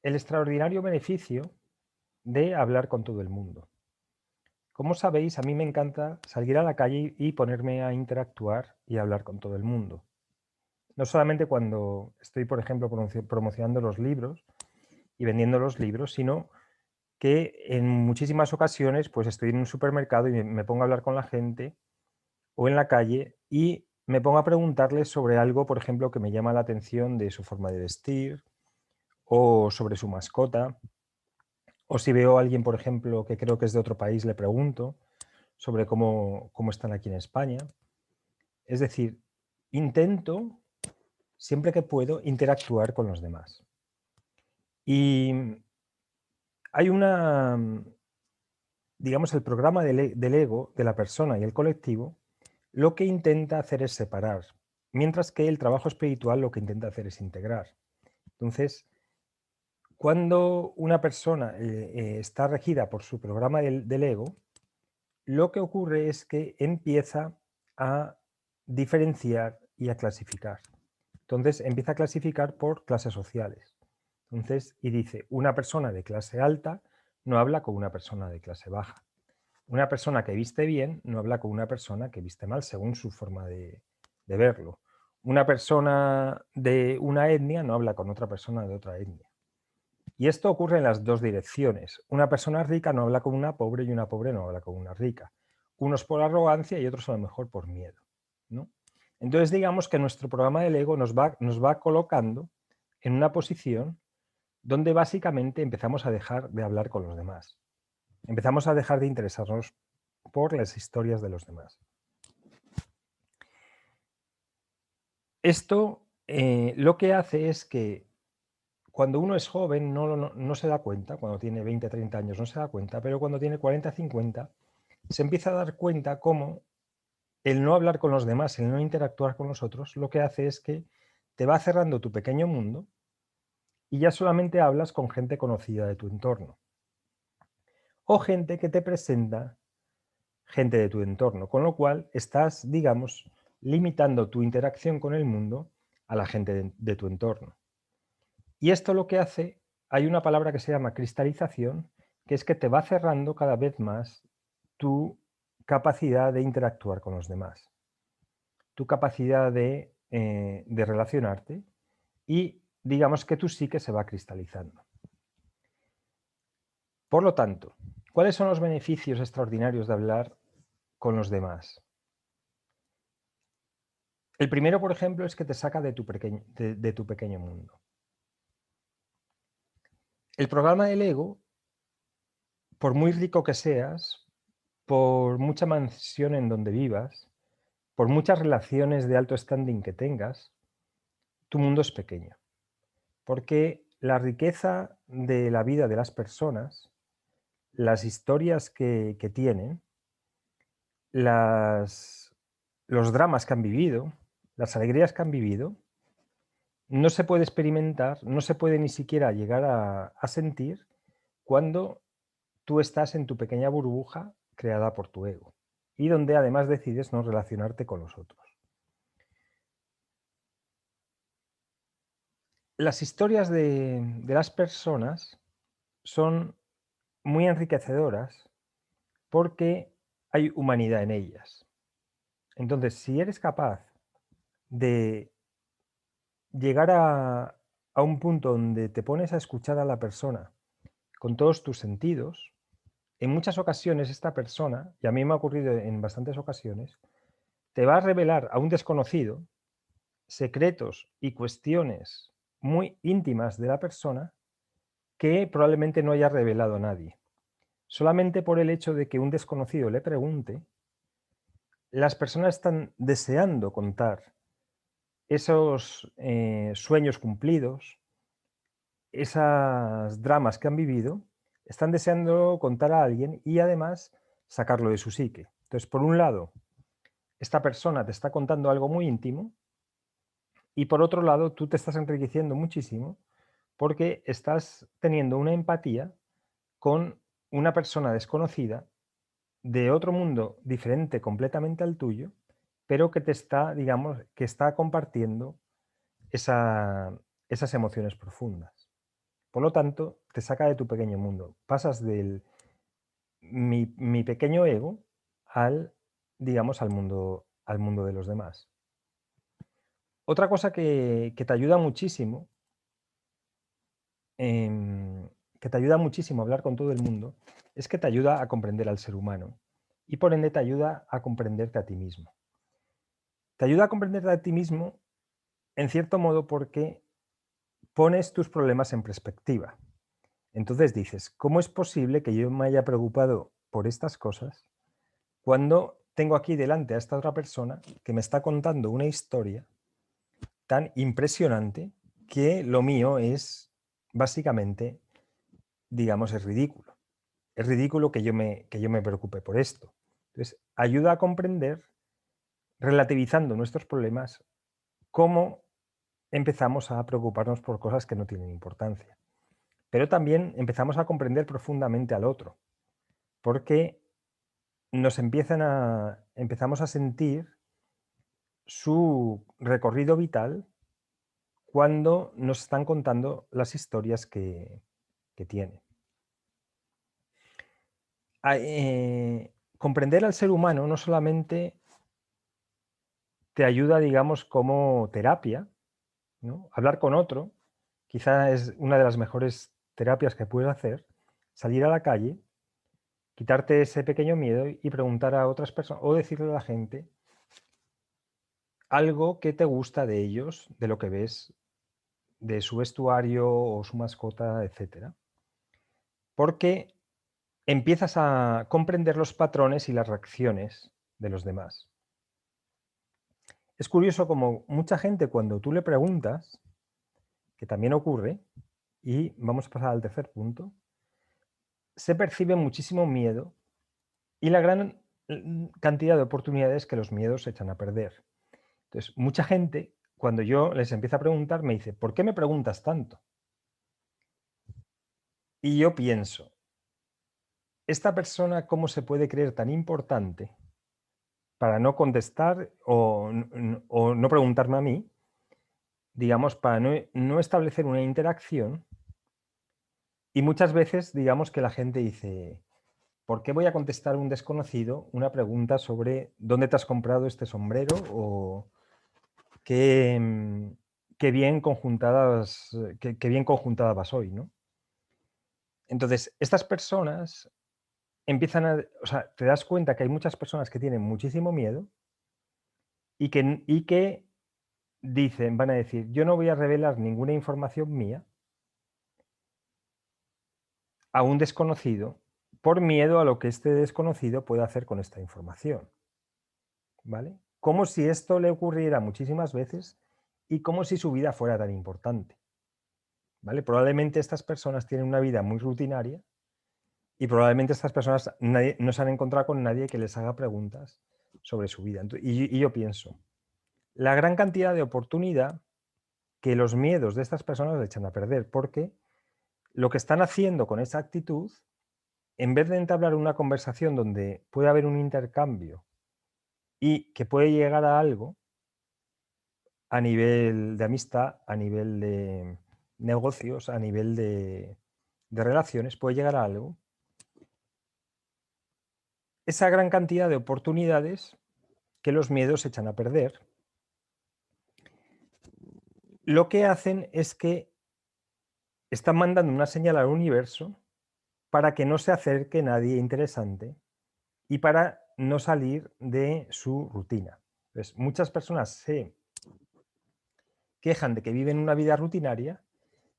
el extraordinario beneficio de hablar con todo el mundo. Como sabéis, a mí me encanta salir a la calle y ponerme a interactuar y hablar con todo el mundo. No solamente cuando estoy, por ejemplo, promocionando los libros y vendiendo los libros, sino que en muchísimas ocasiones pues estoy en un supermercado y me pongo a hablar con la gente o en la calle y me pongo a preguntarles sobre algo, por ejemplo, que me llama la atención de su forma de vestir o sobre su mascota. O si veo a alguien, por ejemplo, que creo que es de otro país, le pregunto sobre cómo están aquí en España. Es decir, intento, siempre que puedo, interactuar con los demás. Y hay digamos, el programa del ego, de la persona y el colectivo, lo que intenta hacer es separar, mientras que el trabajo espiritual lo que intenta hacer es integrar. Entonces, cuando una persona está regida por su programa del ego, lo que ocurre es que empieza a diferenciar y a clasificar. Entonces empieza a clasificar por clases sociales. Entonces, y dice, una persona de clase alta no habla con una persona de clase baja. Una persona que viste bien no habla con una persona que viste mal, según su forma de verlo. Una persona de una etnia no habla con otra persona de otra etnia. Y esto ocurre en las dos direcciones. Una persona rica no habla con una pobre y una pobre no habla con una rica. Unos por arrogancia y otros a lo mejor por miedo, ¿no? Entonces digamos que nuestro programa del ego nos va colocando en una posición donde básicamente empezamos a dejar de hablar con los demás. Empezamos a dejar de interesarnos por las historias de los demás. Esto lo que hace es que cuando uno es joven no se da cuenta, cuando tiene 20, 30 años no se da cuenta, pero cuando tiene 40, 50, se empieza a dar cuenta cómo el no hablar con los demás, el no interactuar con los otros, lo que hace es que te va cerrando tu pequeño mundo y ya solamente hablas con gente conocida de tu entorno o gente que te presenta gente de tu entorno, con lo cual estás, digamos, limitando tu interacción con el mundo a la gente de tu entorno. Y esto lo que hace, hay una palabra que se llama cristalización, que es que te va cerrando cada vez más tu capacidad de interactuar con los demás, tu capacidad de relacionarte y digamos que tu psique se va cristalizando. Por lo tanto, ¿cuáles son los beneficios extraordinarios de hablar con los demás? El primero, por ejemplo, es que te saca de tu pequeño mundo. El programa del ego, por muy rico que seas, por mucha mansión en donde vivas, por muchas relaciones de alto standing que tengas, tu mundo es pequeño. Porque la riqueza de la vida de las personas, las historias que tienen, las, los dramas que han vivido, las alegrías que han vivido, no se puede experimentar, no se puede ni siquiera llegar a sentir cuando tú estás en tu pequeña burbuja creada por tu ego y donde además decides no relacionarte con los otros. Las historias de las personas son muy enriquecedoras porque hay humanidad en ellas. Entonces, si eres capaz de llegar a un punto donde te pones a escuchar a la persona con todos tus sentidos, en muchas ocasiones esta persona, y a mí me ha ocurrido en bastantes ocasiones, te va a revelar a un desconocido secretos y cuestiones muy íntimas de la persona que probablemente no haya revelado a nadie. Solamente por el hecho de que un desconocido le pregunte, las personas están deseando contar esos sueños cumplidos, esas dramas que han vivido, están deseando contar a alguien y además sacarlo de su psique. Entonces, por un lado, esta persona te está contando algo muy íntimo y por otro lado, tú te estás enriqueciendo muchísimo porque estás teniendo una empatía con una persona desconocida de otro mundo diferente completamente al tuyo, pero que te está, digamos, que está compartiendo esas emociones profundas. Por lo tanto, te saca de tu pequeño mundo. Pasas del mi pequeño ego al, digamos, al mundo de los demás. Otra cosa que te ayuda muchísimo, em, que te ayuda muchísimo a hablar con todo el mundo, es que te ayuda a comprender al ser humano y por ende te ayuda a comprenderte a ti mismo. Te ayuda a comprenderte a ti mismo, en cierto modo, porque pones tus problemas en perspectiva. Entonces dices, ¿cómo es posible que yo me haya preocupado por estas cosas cuando tengo aquí delante a esta otra persona que me está contando una historia tan impresionante que lo mío es básicamente, digamos, es ridículo? Es ridículo que yo me preocupe por esto. Entonces, ayuda a comprender, relativizando nuestros problemas, cómo empezamos a preocuparnos por cosas que no tienen importancia. Pero también empezamos a comprender profundamente al otro, porque empezamos a sentir su recorrido vital cuando nos están contando las historias que tiene. Comprender al ser humano no solamente te ayuda, digamos, como terapia, ¿no? Hablar con otro, quizá es una de las mejores terapias que puedes hacer, salir a la calle, quitarte ese pequeño miedo y preguntar a otras personas o decirle a la gente algo que te gusta de ellos, de lo que ves, de su vestuario o su mascota, etcétera. Porque empiezas a comprender los patrones y las reacciones de los demás. Es curioso como mucha gente cuando tú le preguntas, que también ocurre, y vamos a pasar al tercer punto, se percibe muchísimo miedo y la gran cantidad de oportunidades que los miedos se echan a perder. Entonces, mucha gente, cuando yo les empiezo a preguntar, me dice, ¿por qué me preguntas tanto? Y yo pienso, ¿esta persona cómo se puede creer tan importante para no contestar o no preguntarme a mí, digamos, para no establecer una interacción? Y muchas veces, digamos que la gente dice, ¿por qué voy a contestar a un desconocido una pregunta sobre dónde te has comprado este sombrero o qué, qué bien conjuntada vas hoy, ¿no? Entonces, estas personas o sea, te das cuenta que hay muchas personas que tienen muchísimo miedo y que van a decir, yo no voy a revelar ninguna información mía a un desconocido por miedo a lo que este desconocido pueda hacer con esta información, ¿vale? Como si esto le ocurriera muchísimas veces y como si su vida fuera tan importante, ¿vale? Probablemente estas personas tienen una vida muy rutinaria y probablemente estas personas no se han encontrado con nadie que les haga preguntas sobre su vida. Y yo pienso, la gran cantidad de oportunidad que los miedos de estas personas le echan a perder, porque lo que están haciendo con esa actitud, en vez de entablar una conversación donde puede haber un intercambio y que puede llegar a algo a nivel de amistad, a nivel de negocios, a nivel de relaciones, puede llegar a algo, esa gran cantidad de oportunidades que los miedos echan a perder, lo que hacen es que están mandando una señal al universo para que no se acerque nadie interesante y para no salir de su rutina. Entonces, muchas personas se quejan de que viven una vida rutinaria,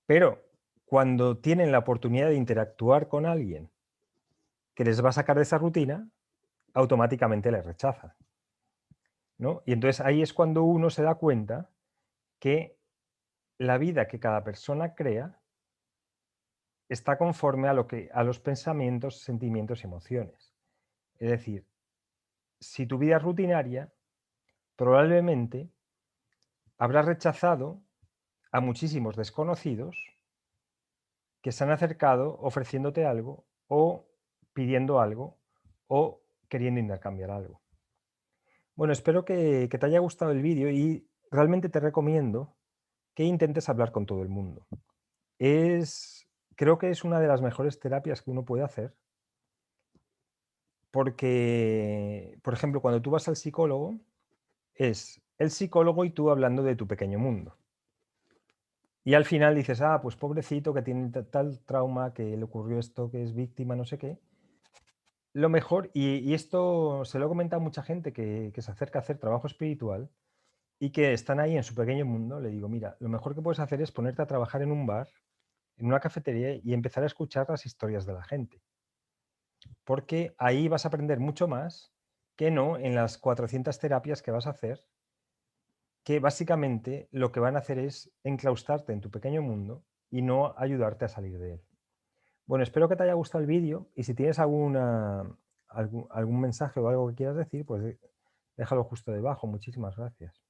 pero cuando tienen la oportunidad de interactuar con alguien que les va a sacar de esa rutina, automáticamente les rechazan, ¿no? Y entonces ahí es cuando uno se da cuenta que la vida que cada persona crea está conforme a los pensamientos, sentimientos y emociones. Es decir, si tu vida es rutinaria, probablemente habrás rechazado a muchísimos desconocidos que se han acercado ofreciéndote algo o pidiendo algo o queriendo intercambiar algo. Bueno, espero que te haya gustado el vídeo y realmente te recomiendo que intentes hablar con todo el mundo. Es creo que es una de las mejores terapias que uno puede hacer, porque, por ejemplo, cuando tú vas al psicólogo, es el psicólogo y tú hablando de tu pequeño mundo. Y al final dices, ah, pues pobrecito que tiene tal trauma, que le ocurrió esto, que es víctima, no sé qué. Lo mejor, y esto se lo he comentado a mucha gente que se acerca a hacer trabajo espiritual y que están ahí en su pequeño mundo, le digo, mira, lo mejor que puedes hacer es ponerte a trabajar en un bar, en una cafetería y empezar a escuchar las historias de la gente, porque ahí vas a aprender mucho más que no en las 400 terapias que vas a hacer, que básicamente lo que van a hacer es enclaustrarte en tu pequeño mundo y no ayudarte a salir de él. Bueno, espero que te haya gustado el vídeo y si tienes algún mensaje o algo que quieras decir, pues déjalo justo debajo. Muchísimas gracias.